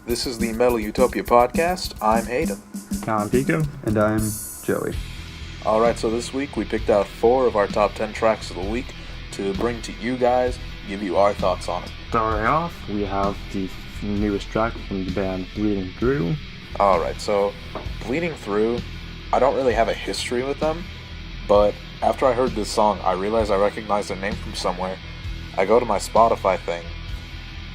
This is the Metal Utopia podcast. I'm Hayden. I'm Pico. And I'm Joey. Alright, so this week we picked out 4 of our top 10 tracks of the week to bring to you guys, give you our thoughts on it. Starting off, we have the newest track from the band Bleeding Through. Alright, so Bleeding Through, I don't really have a history with them, but after I heard this song, I realized I recognized their name from somewhere. I go to my Spotify thing,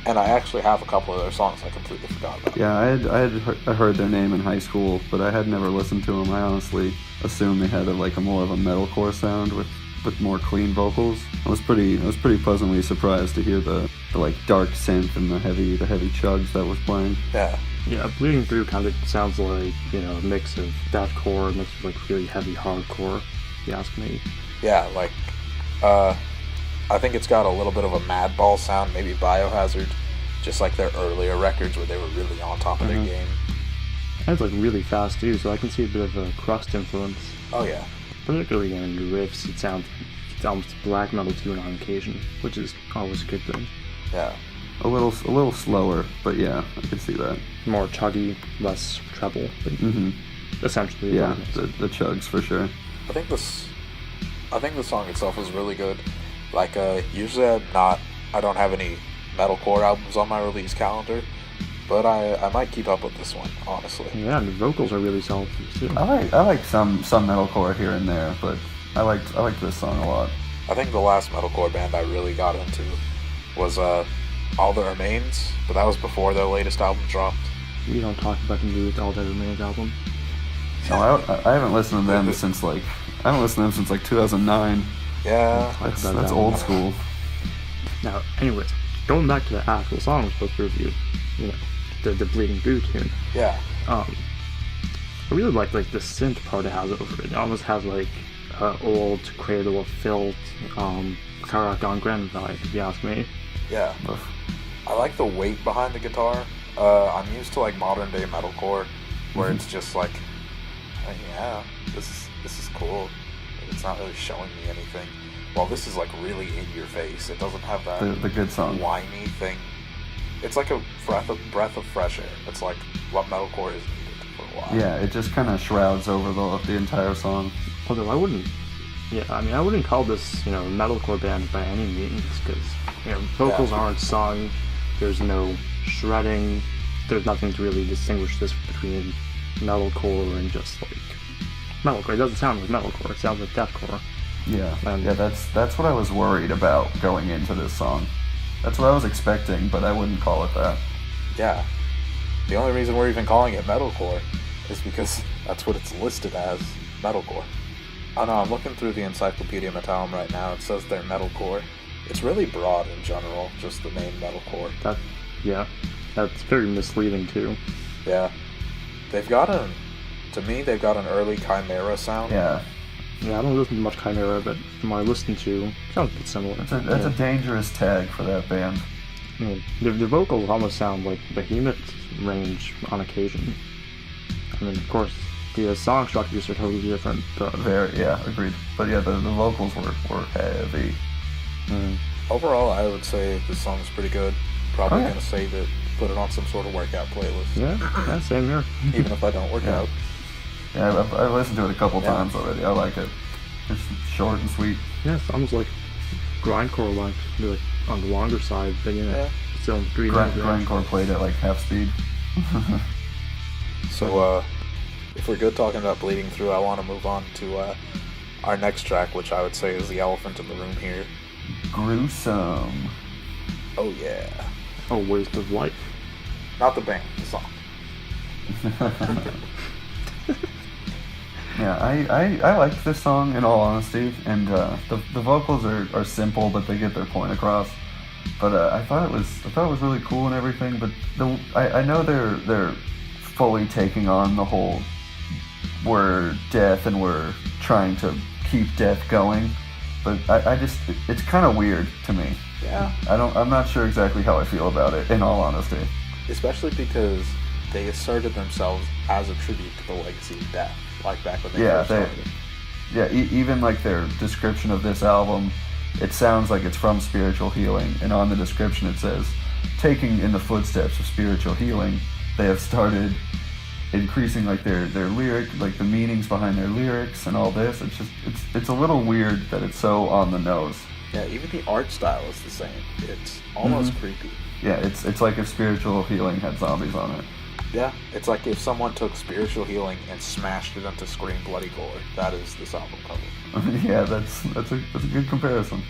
and I actually have a couple of their songs I completely forgot about. Yeah, I heard their name in high school, but I had never listened to them. I honestly assumed they had a more of a metalcore sound with more clean vocals. I was pretty pleasantly surprised to hear the dark synth and the heavy chugs that was playing. Yeah, Bleeding Through kind of sounds like, a mix of deathcore, mixed with really heavy hardcore, if you ask me. Yeah, I think it's got a little bit of a Madball sound, maybe Biohazard, just like their earlier records where they were really on top of their game. And it's really fast too, so I can see a bit of a crust influence. Oh yeah. Particularly in the riffs, it's almost a black metal tune on occasion, which is always a good thing. Yeah. A little slower, but yeah, I could see that. More chuggy, less treble, but essentially. Yeah, the chugs for sure. I think the song itself is really good. Usually I don't have any metalcore albums on my release calendar, but I might keep up with this one, honestly. Yeah, and the vocals are really solid too. I like some metalcore here and there, but I like this song a lot. I think the last metalcore band I really got into was All That Remains, but that was before their latest album dropped. We don't talk about the new All That Remains album. No, I haven't listened to them since 2009. Yeah, that's old school. Now, anyways, going back to the actual song we're supposed to review, the Bleeding Through tune. Yeah. I really like the synth part it has over it. It almost has old Cradle of Filth, Karak on Grand vibe, if you ask me. Yeah. I like the weight behind the guitar. I'm used to modern day metalcore, where it's just this is cool. It's not really showing me anything. Well, this is really in your face. It doesn't have that the good song whiny thing. It's like a breath of fresh air. It's like what metalcore has needed for a while. Yeah, it just kind of shrouds over the entire song. Although I wouldn't call this metalcore band by any means, because vocals aren't sung. There's no shredding. There's nothing to really distinguish this between metalcore and just metalcore. It doesn't sound like metalcore. It sounds like deathcore. Yeah, that's what I was worried about going into this song. That's what I was expecting, but I wouldn't call it that. Yeah. The only reason we're even calling it metalcore is because that's what it's listed as, metalcore. Oh no, I'm looking through the Encyclopedia Metallum right now. It says they're metalcore. It's really broad in general, just the name metalcore. That's very misleading too. Yeah. They've got an early Chimera sound. Yeah. Yeah, I don't listen to much Chimera, but from what I listen to, it sounds a bit similar. That's a dangerous tag for that band. The vocals almost sound like Behemoth range on occasion. Of course, the song structures are totally different. But agreed. But yeah, the vocals were heavy. Overall, I would say this song's pretty good. Probably gonna save it, put it on some sort of workout playlist. Yeah, same here. Even if I don't work out. Yeah, I've listened to it a couple times already. I like it. It's short and sweet. Yeah, it's almost like grindcore on the longer side, but still grindcore played at half speed. So, if we're good talking about Bleeding Through, I want to move on to our next track, which I would say is the elephant in the room here. Gruesome. Oh yeah. A waste of life. Not the band, the song. Yeah, I liked this song in all honesty, and the vocals are simple, but they get their point across. But I thought it was really cool and everything. But I know they're fully taking on the whole we're death and we're trying to keep death going. But it's kind of weird to me. Yeah. I'm not sure exactly how I feel about it, in all honesty. Especially because they asserted themselves as a tribute to the legacy of death, back when they first started. Yeah, even their description of this album, it sounds like it's from spiritual healing, and on the description it says, taking in the footsteps of spiritual healing, they have started increasing like their lyric, like the meanings behind their lyrics and all this. It's just it's a little weird that it's so on the nose. Yeah, even the art style is the same. It's almost creepy. Yeah, it's like if Spiritual Healing had zombies on it. Yeah, it's like if someone took Spiritual Healing and smashed it into Scream Bloody Gore. That is this album cover. Yeah, that's a good comparison.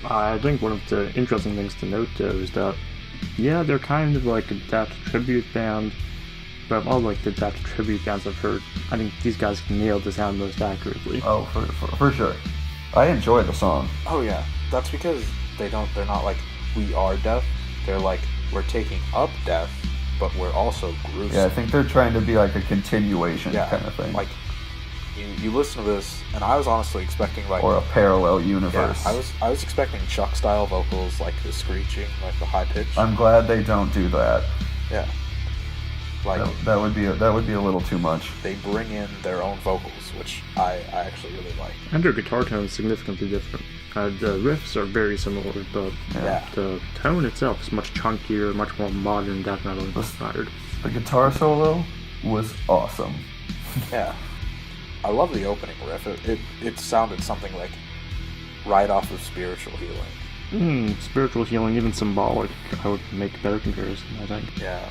I think one of the interesting things to note though is that, yeah, they're kind of like a death tribute band, but of all like the death tribute bands I've heard, I think these guys nailed the sound most accurately. Oh, for sure. I enjoy the song. Oh yeah, that's because they're not like we are death. They're like we're taking up death, but we're also gruesome. Yeah, I think they're trying to be like a continuation kind of thing. Like you listen to this, and I was honestly expecting like or a parallel universe. Yeah, I was expecting Chuck style vocals, like the screeching, like the high pitch. I'm glad they don't do that. Yeah. Like that would be a little too much. They bring in their own vocals, which I actually really like. And their guitar tone is significantly different. The riffs are very similar, but the tone itself is much chunkier, much more modern death metal inspired. The guitar solo was awesome. Yeah, I love the opening riff. It sounded something like right off of Spiritual Healing. Spiritual Healing, even Symbolic, I would make a better comparison, I think. Yeah.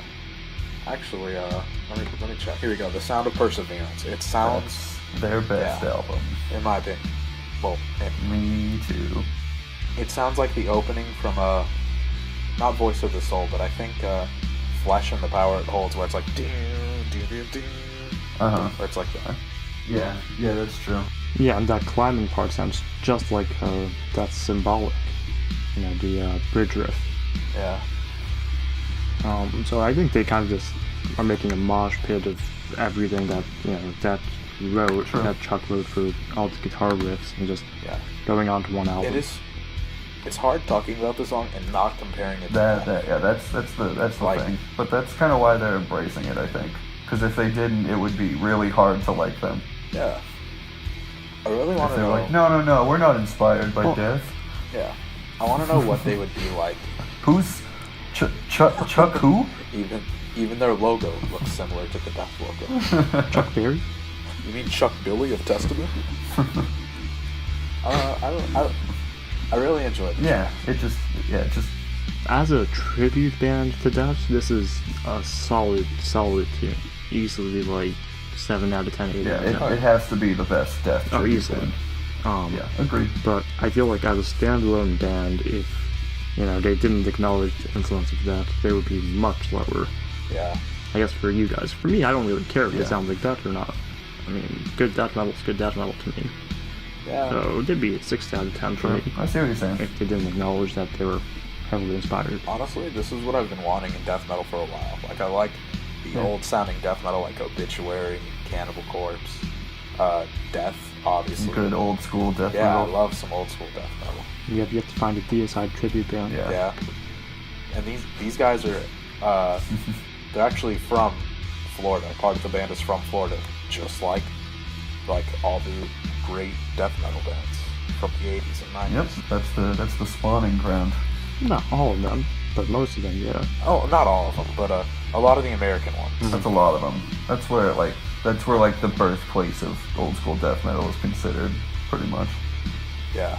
Actually, let me check. Here we go. The Sound of Perseverance. It sounds their best album, in my opinion. Well, me too. It sounds like the opening from not Voice of the Soul, but I think Flesh and the Power It Holds, where it's like ding, ding, ding, ding. Where it's like that. Yeah, that's true. Yeah, and that climbing part sounds just like that's Symbolic. You know, the bridge riff. Yeah. So I think they kind of just are making a mosh pit of everything that that Chuck wrote for all the guitar riffs and just going on to one album. It's hard talking about the song and not comparing it to that's the thing. But that's kind of why they're embracing it, I think. Because if they didn't, it would be really hard to like them. Yeah. I really want to know. Like, no, we're not inspired by death. Yeah. I want to know what they would be like. Who's Chuck who? Even their logo looks similar to the Death logo. Chuck Berry? You mean Chuck Billy of Testament? I really enjoyed it. Yeah, it just as a tribute band to Death, this is a solid tune. Easily like 7 out of 10, 8 out of 10. It has to be the best Death tribute easily. band. Agreed. But I feel like as a standalone band, if they didn't acknowledge the influence of Death, they would be much lower. Yeah. I guess for you guys. For me, I don't really care if it sounds like Death or not. I mean, good death metal is good death metal to me. Yeah. So it'd be a 6 out of 10 for me. I see what you're saying. If they didn't acknowledge that they were heavily inspired. Honestly, this is what I've been wanting in death metal for a while. Like, I like the old sounding death metal, like Obituary, Cannibal Corpse, Death, obviously. Good old school death metal. Yeah, I love some old school death metal. You have yet to find a Deicide tribute band. Yeah. And these guys are they're actually from Florida. Part of the band is from Florida, just like all the great death metal bands from the 80s and 90s. Yep, that's the spawning ground. Not all of them, but most of them, yeah. Oh, not all of them, but a lot of the American ones. That's a lot of them. That's where the birthplace of old school death metal is considered, pretty much. Yeah.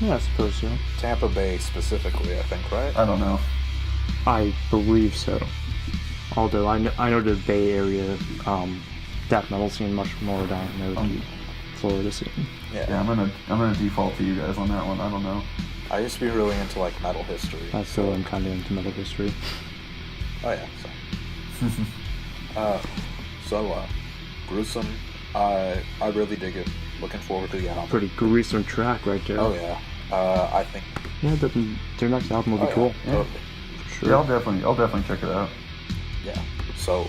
Yeah, I suppose so. Tampa Bay specifically, I think, right? I don't know. I believe so. Although I know the Bay Area death metal scene much more than I know the Florida scene. Yeah, I'm gonna default to you guys on that one. I don't know. I used to be really into metal history. I still am kind of into metal history. Oh yeah. So Gruesome. I really dig it. Looking forward to the album. Pretty gruesome track right there. Oh yeah. I think. Yeah, their next album will be cool. Yeah. Totally. Sure. Yeah, I'll definitely check it out. Yeah. So,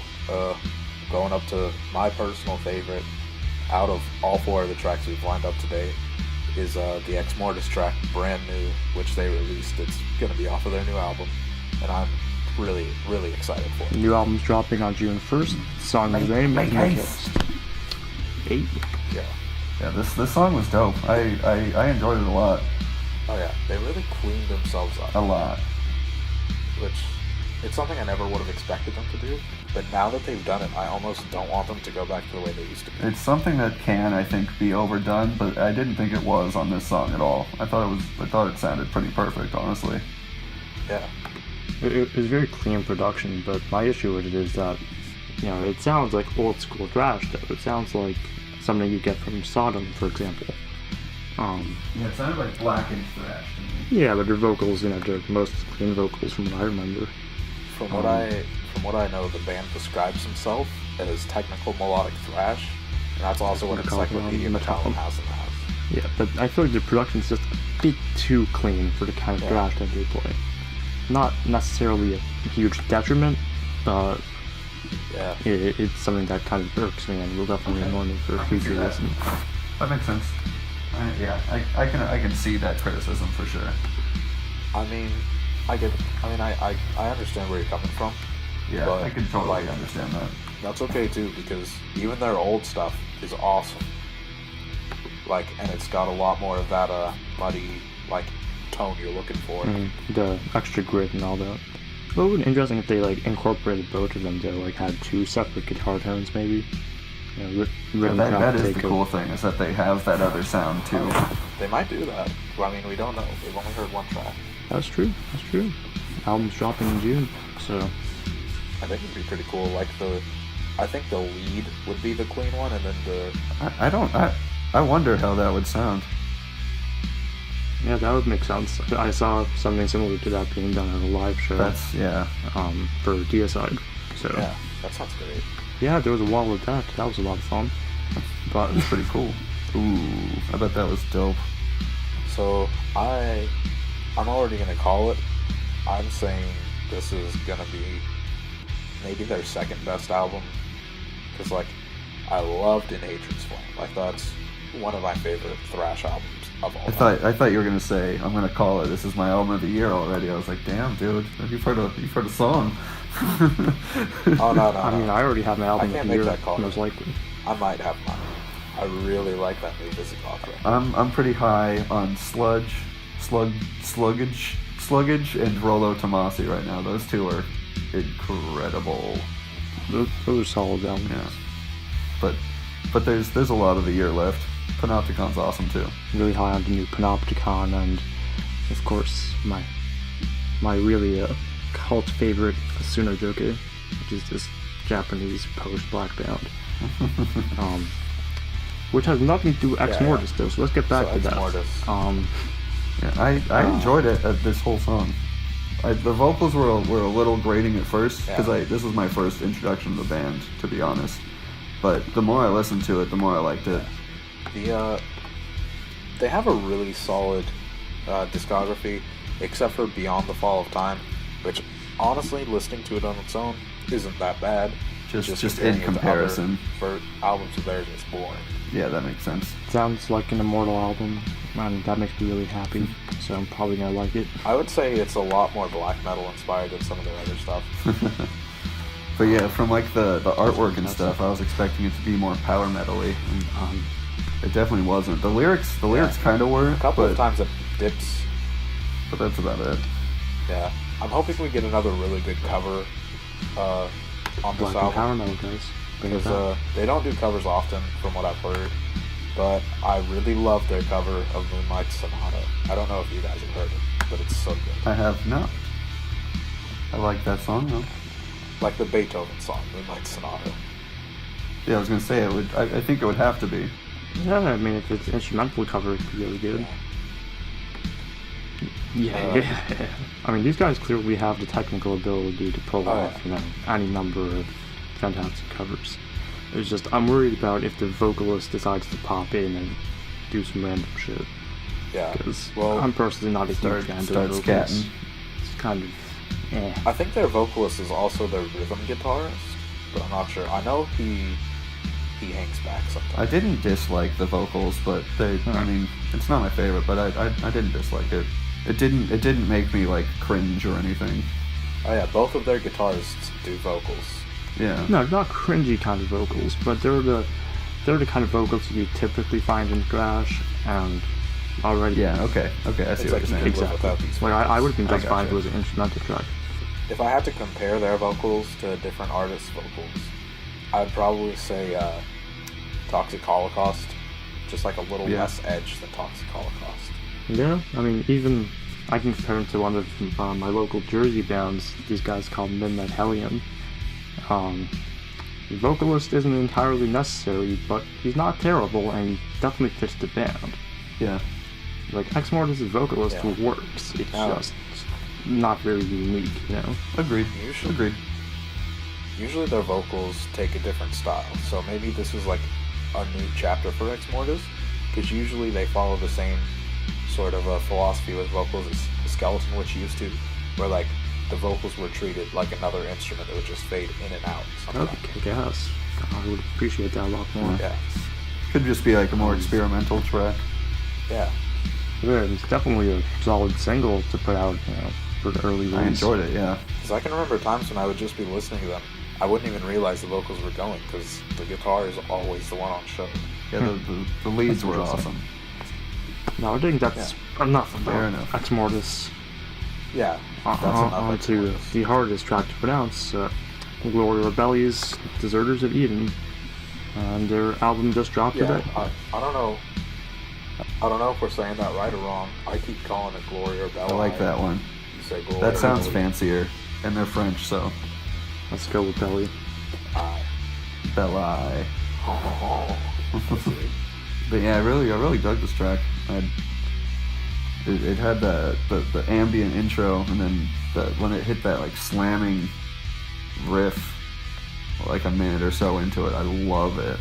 going up to my personal favorite out of all 4 of the tracks we've lined up today is the Exmortus track, Brand New, which they released. It's going to be off of their new album, and I'm really, really excited for it. The new album's dropping on June 1st. The song is named Haste. 8. Yeah, this song was dope. I enjoyed it a lot. Oh yeah, they really cleaned themselves up. A lot. Which it's something I never would have expected them to do, but now that they've done it, I almost don't want them to go back to the way they used to be. It's something that can, I think, be overdone, but I didn't think it was on this song at all. I thought it sounded pretty perfect, honestly. Yeah. It was very clean production, but my issue with it is that, it sounds like old school thrash, though. It sounds like something you get from Sodom, for example. Yeah, it sounded like blackened thrash to me. Yeah, but their vocals, they're most clean vocals from what I remember. From what I know, the band describes himself as technical melodic thrash, and that's also what Encyclopedia Metallum has in the house. Yeah, but I feel like the production's just a bit too clean for the kind of thrash that they play. Not necessarily a huge detriment, but it's something that kind of irks me and will definitely annoy me for future listen. That makes sense. I can see that criticism for sure. I mean, I understand where you're coming from. Yeah, but I can totally understand that. That's okay too, because even their old stuff is awesome. And it's got a lot more of that muddy tone you're looking for. The extra grit and all that. It would be interesting if they incorporated both of them to have two separate guitar tones, maybe. That is the cool thing, is that they have that other sound too. They might do that. Well, I mean, we don't know. We've only heard one track. That's true. Album's dropping in June, so I think it'd be pretty cool. I think the lead would be the clean one, and then I wonder how that would sound. Yeah, that would make sense. I saw something similar to that being done at a live show. For DSI. So yeah, that sounds great. Yeah, there was a wall of that. That was a lot of fun. But it was pretty cool. Ooh, I bet that was dope. So I'm already gonna call it. I'm saying this is gonna be maybe their second best album, because I loved In Hatred's Flame. That's one of my favorite thrash albums of all time. I thought you were gonna say, I'm gonna call it, this is my album of the year already. I was like, damn, dude, you've heard a song. Oh no! I mean, I already have my album of the year, that call most likely. I might have mine. I really like that new Visigoth record. I'm pretty high on Sludge, Sluggage, and Rollo Tomasi right now. Those two are incredible. Those are solid albums. Yeah. But there's a lot of the year left. Panopticon's awesome too. Really high on the new Panopticon, and of course my really cult favorite Sunojoke, which is this Japanese post-black band. Which has nothing to do with Exmortus though, so let's get back to Exmortus. that. I enjoyed it, this whole song. The vocals were a little grating at first, because this was my first introduction to the band, to be honest. But the more I listened to it, the more I liked it. They have a really solid discography, except for Beyond the Fall of Time, which honestly, listening to it on its own isn't that bad. Just in comparison. For albums of theirs, it's boring. Yeah, that makes sense. Sounds like an Immortal album, and that makes me really happy, so I'm probably gonna like it. I would say it's a lot more black metal inspired than some of their other stuff. But yeah, from the artwork and stuff, I was expecting it to be more power metal-y. It definitely wasn't. The lyrics kind of were. A couple of times it dips. But that's about it. Yeah. I'm hoping we get another really good cover on this album. Power metal, guys. Because they don't do covers often, from what I've heard. But I really love their cover of Moonlight Sonata. I don't know if you guys have heard it, but it's so good. I have not. I like that song, though. Like the Beethoven song, Moonlight Sonata. Yeah, I was gonna say it would. I think it would have to be. Yeah, I mean, if it's instrumental cover, it's really good. Yeah. I mean, these guys clearly have the technical ability to pull off, any number of fantastic covers. It's just, I'm worried about if the vocalist decides to pop in and do some random shit. Yeah. Because I'm personally not a huge fan of the vocals. Scatting. It's kind of, I think their vocalist is also their rhythm guitarist, but I'm not sure. I know he hangs back sometimes. I didn't dislike the vocals, but I mean, it's not my favorite, but I didn't dislike it. It didn't make me cringe or anything. Oh yeah, both of their guitarists do vocals. Yeah. No, not cringy kind of vocals, but they're the kind of vocals you typically find in thrash, and already. Yeah. Okay. I see what you're saying. Exactly. I would have been just fine if it was an instrumental track. if I had to compare their vocals to different artists' vocals, I'd probably say Toxic Holocaust, just like a little less edge than Toxic Holocaust. Yeah, I mean, even I can compare him to one of my local Jersey bands, these guys called Midnight Hellion. The vocalist isn't entirely necessary, but he's not terrible, and he definitely fits the band. Yeah. Like, Exmortus' vocalist works, it's just not very unique, you know? Agreed. Usually their vocals take a different style, so maybe this is like a new chapter for Exmortus, because usually they follow the same sort of philosophy with vocals as Skeleton Witch used to, where like the vocals were treated like another instrument that would just fade in and out sometimes. Okay, I guess. I would appreciate that a lot more. Yeah. Could just be like a more experimental track. Yeah. Yeah, it's definitely a solid single to put out, you know, for the early release. I enjoyed it, yeah. Because I can remember times when I would just be listening to them, I wouldn't even realize the vocals were going, because the guitar is always the one on show. Yeah, the leads were awesome. No, I think that's enough about Fair enough. Exmortus. Yeah, that's enough. On to the hardest track to pronounce, Glorior Belli's Deserters of Eden. And their album just dropped today. I don't know. I don't know if we're saying that right or wrong. I keep calling it Gloria or Belli. I like that one. You say Gloria. That sounds fancier, and they're French, so. Let's go with Belli. Belli. But yeah, I really dug this track. It had the ambient intro, and then when it hit that like slamming riff, like a minute or so into it, I love it.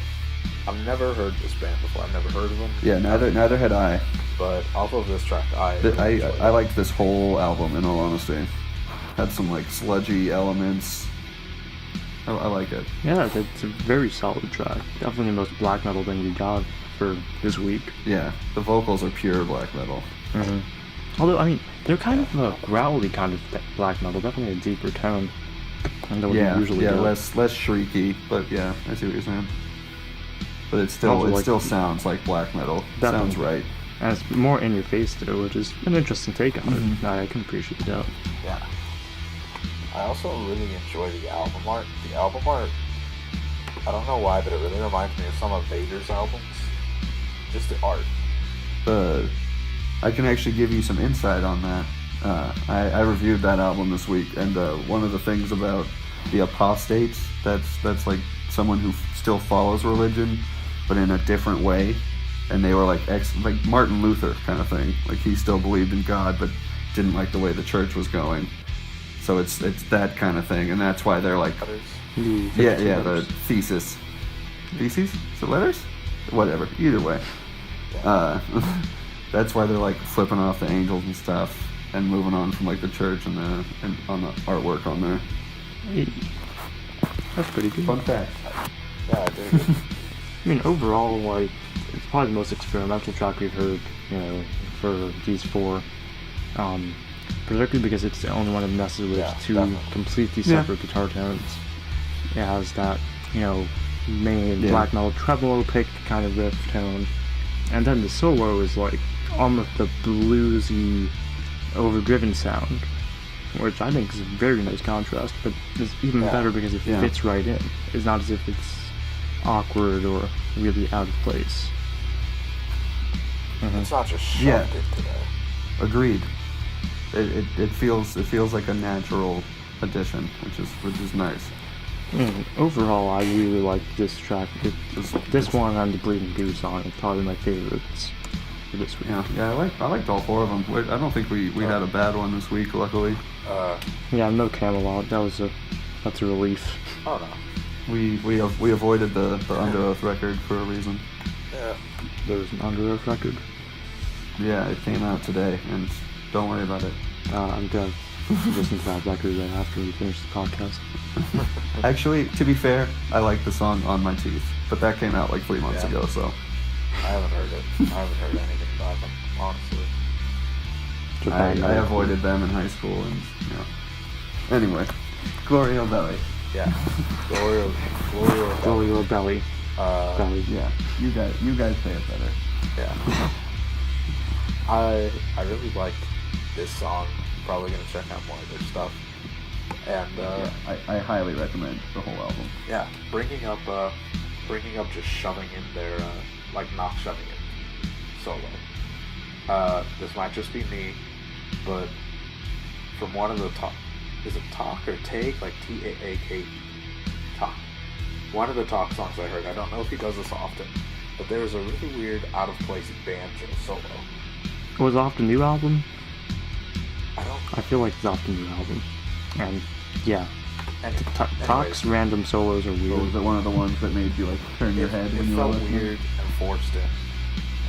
I've never heard this band before. I've never heard of them. Yeah, neither had I. But off of this track, I liked this whole album, in all honesty. Had some like sludgy elements. I like it. Yeah, it's a very solid track. Definitely the most black metal thing we got for this week. Yeah, the vocals are pure black metal. Mm-hmm. Although, I mean, they're kind of a growly kind of black metal, definitely a deeper tone than what you usually do. less shrieky, but yeah, I see what you're saying. But it still sounds like black metal. Definitely. Sounds right. And it's more in your face too, which is an interesting take on it. I can appreciate that. Yeah. I also really enjoy the album art. The album art, I don't know why, but it really reminds me of some of Vader's albums. Just the art. I can actually give you some insight on that. I reviewed that album this week, and one of the things about the Apostates, that's like someone who still follows religion, but in a different way. And they were like Martin Luther kind of thing. Like he still believed in God, but didn't like the way the church was going. So it's that kind of thing, and that's why they're like, the thesis. Theses? Is it letters? Whatever. Either way. That's why they're like flipping off the angels and stuff, and moving on from like the church and on the artwork on there. Hey. That's pretty good. Fun fact. Yeah, I dig it. I mean, overall, like, it's probably the most experimental track we've heard, you know, for these four. Particularly because it's the only one that messes with two completely separate guitar tones. It has that, you know, main black metal tremolo pick kind of riff tone, and then the solo is like almost a bluesy, overdriven sound, which I think is a very nice contrast, but it's even better because it fits right in. It's not as if it's awkward or really out of place. It's not just shoved in today. Agreed. It feels like a natural addition, which is nice. Overall, I really like this track. This one and the Bleeding Goo song are probably my favorites for this week. Yeah, I liked all four of them. I don't think we had a bad one this week, luckily. No Camelot. That's a relief. Oh no. We avoided the Under Oath record for a reason. Yeah. There was an Under Oath record. Yeah, it came out today, and don't worry about it. I'm gonna listen to that record right after we finish the podcast. Actually, to be fair, I like the song On My Teeth, but that came out like 3 months ago, so. I haven't heard it. I haven't heard anything about them, honestly. I avoided them in high school, and Anyway, Gloria Belli. Yeah. Gloria Belli. Belli. Yeah. You guys say it better. Yeah. I really like this song. Probably gonna check out more of their stuff. And I highly recommend the whole album. yeah, bringing up just shoving in their not shoving in solo. This might just be me, but from one of the talk, is it talk or take, like Taak, talk? One of the talk songs I heard, I don't know if he does this often, but there's a really weird out of place banjo solo. Was it off the new album? I feel like it's off the new album. And yeah, and Talk's random solos are weird. So was it one of the ones that made you like turn your head when you were felt listening? weird and forced in,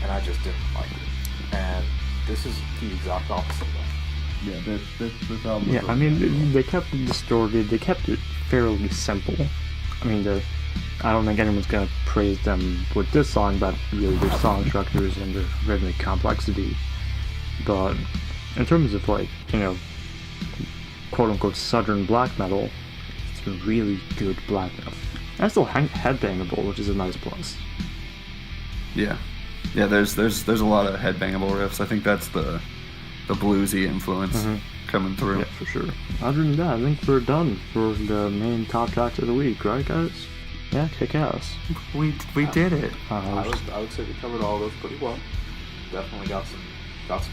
and I just didn't like it. And this is the exact opposite though. Yeah, this album. Yeah, I mean, they kept it distorted. They kept it fairly simple. I mean, I don't think anyone's gonna praise them with this song about really their song structures and their rhythmic complexity. But in terms of like, quote unquote southern black metal, it's really good black metal. And it's still headbangable, which is a nice plus. Yeah, there's a lot of headbangable riffs. I think that's the bluesy influence coming through. Yeah, for sure. Other than that, I think we're done for the main top tracks of the week, right, guys? Yeah, kick ass. We did it. I would say we covered all those pretty well. Definitely got some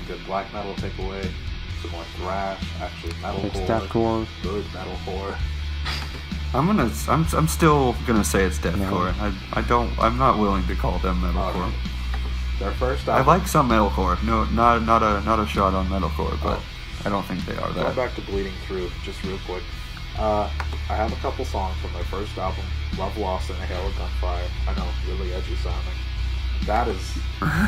good black metal takeaway. Some more thrash, actually metalcore, deathcore, good metalcore. I'm still gonna say it's deathcore. No. I'm not willing to call them metalcore. Their first album. I like some metalcore. No, not a shot on metalcore, but I don't think they are that. Going back to Bleeding Through, just real quick. I have a couple songs from their first album, Love Lost and A Hail of Gunfire. I know, really edgy sounding. That is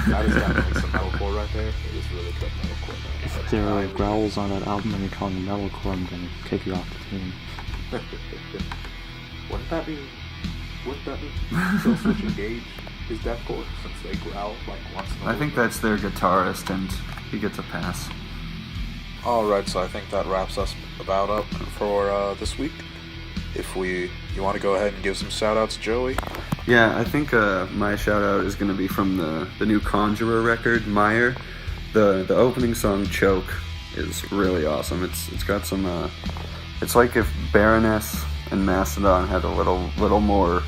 definitely some metalcore right there. It is really good metalcore. If there are growls on that album and you're calling it metalcore, I'm gonna kick you off the team. Wouldn't that be Kill Switch Engage is deathcore since they growl like once in a while? I think that's their guitarist and he gets a pass. Alright, so I think that wraps us about up for this week. If you want to go ahead and give some shout-outs, Joey? Yeah, I think my shout-out is going to be from the new Conjurer record, Meyer. The opening song, Choke, is really awesome. It's got some... it's like if Baroness and Mastodon had a little more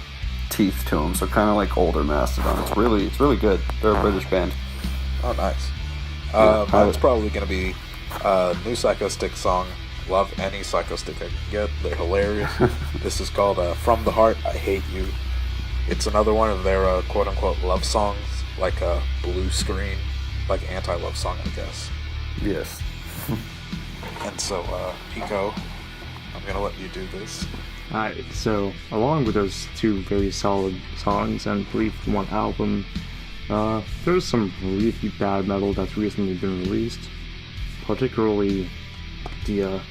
teeth to them, so kind of like older Mastodon. It's really good. They're a British band. Oh, nice. Mine's probably going to be new Psychostick song, Love Any Psychostick I Can Get. They're hilarious. This is called From the Heart, I Hate You. It's another one of their quote-unquote love songs, like a blue screen, like anti-love song, I guess. Yes. And so, Pico, I'm going to let you do this. Alright, so along with those two very solid songs and I believe one album, there's some really bad metal that's recently been released, particularly the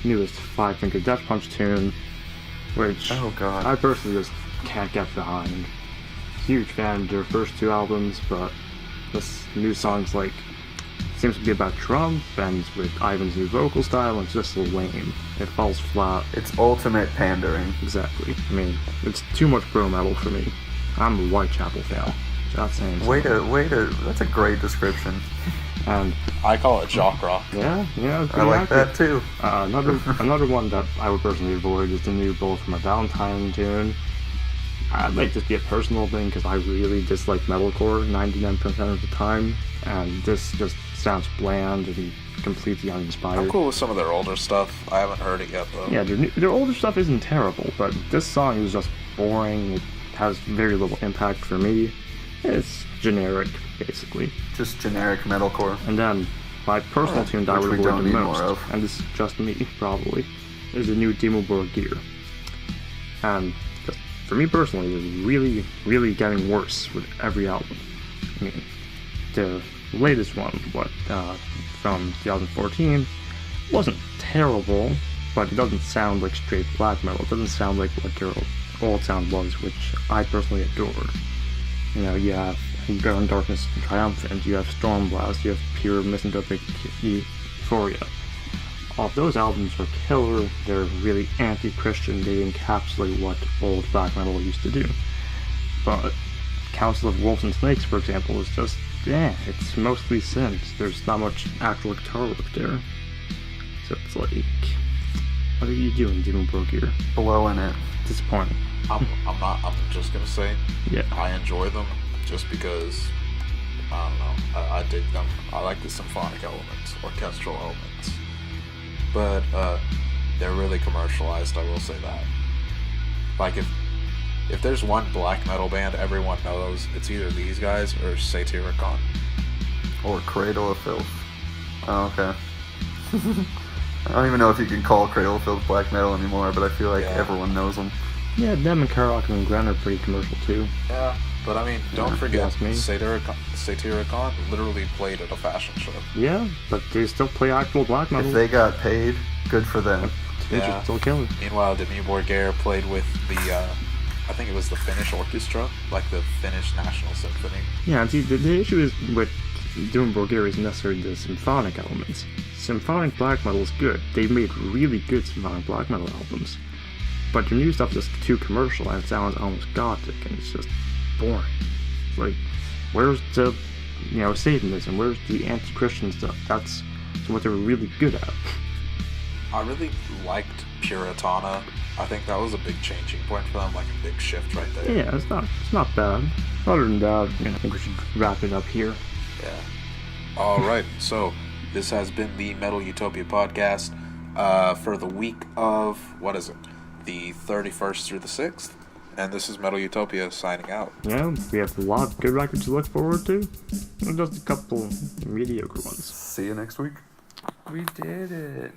newest Five Finger Death Punch tune, which I personally just can't get behind. Huge fan of their first two albums, but this new song's like seems to be about Trump and with Ivan's new vocal style, and it's just lame. It falls flat. It's ultimate pandering. Exactly. I mean, it's too much bro metal for me. I'm a Whitechapel fan. That's saying Way to. That's a great description. And I call it jock rock. Yeah. I like that too. Another one that I would personally avoid is the new Bullet for My Valentine tune. I'd like this to be a personal thing because I really dislike metalcore 99% of the time, and this just sounds bland and completely uninspired. I'm cool with some of their older stuff. I haven't heard it yet though. Yeah, their older stuff isn't terrible, but this song is just boring. It has very little impact for me. It's generic, basically. Just generic metalcore. And then my personal tune that I would avoid the most, more and this is just me probably, is the new Demoborg Gear. And just for me personally, it's really, really getting worse with every album. I mean, the latest one, from 2014, wasn't terrible, but it doesn't sound like straight black metal. It doesn't sound like what their old sound was, which I personally adored. You know, you have Ground Darkness Triumphant, you have Stormblast, you have Pure Misanthropic Euphoria. All of those albums are killer. They're really anti-Christian. They encapsulate what old black metal used to do. But Council of Wolves and Snakes, for example, is just, it's mostly synths. There's not much actual guitar work there. So it's like, What are you doing, Demon Glorior? Blowing it. Disappointing. I'm just gonna say, Yeah. I enjoy them just because, I don't know, I dig them. I like the symphonic elements, orchestral elements. But, they're really commercialized, I will say that. Like, if there's one black metal band everyone knows, it's either these guys or Satyricon. Or Cradle of Filth. Oh, okay. I don't even know if you can call Cradle of Filth black metal anymore, but I feel like everyone knows them. Yeah, them and Karok and Gren are pretty commercial too. Yeah, but I mean, don't forget, me. Satyricon literally played at a fashion show. Yeah, but they still play actual black metal. If they got paid, good for them. They just still killing. Meanwhile, Demon Glorior played with the, I think it was the Finnish orchestra, like the Finnish National Symphony. Yeah, see, the issue is with Demon Glorior isn't necessarily the symphonic elements. Symphonic black metal is good. They've made really good symphonic black metal albums. But their new stuff is just too commercial and it sounds almost gothic and it's just boring. It's like, where's the, Satanism? Where's the anti-Christian stuff? That's what they were really good at. I really liked Puritana. I think that was a big changing point for them, like a big shift right there. Yeah, it's not bad. Other than that, I think we should wrap it up here. Yeah. Alright, so this has been the Metal Utopia podcast for the week of, what is it? The 31st through the 6th. And this is Metal Utopia signing out. Yeah, we have a lot of good records to look forward to. And just a couple mediocre ones. See you next week. We did it.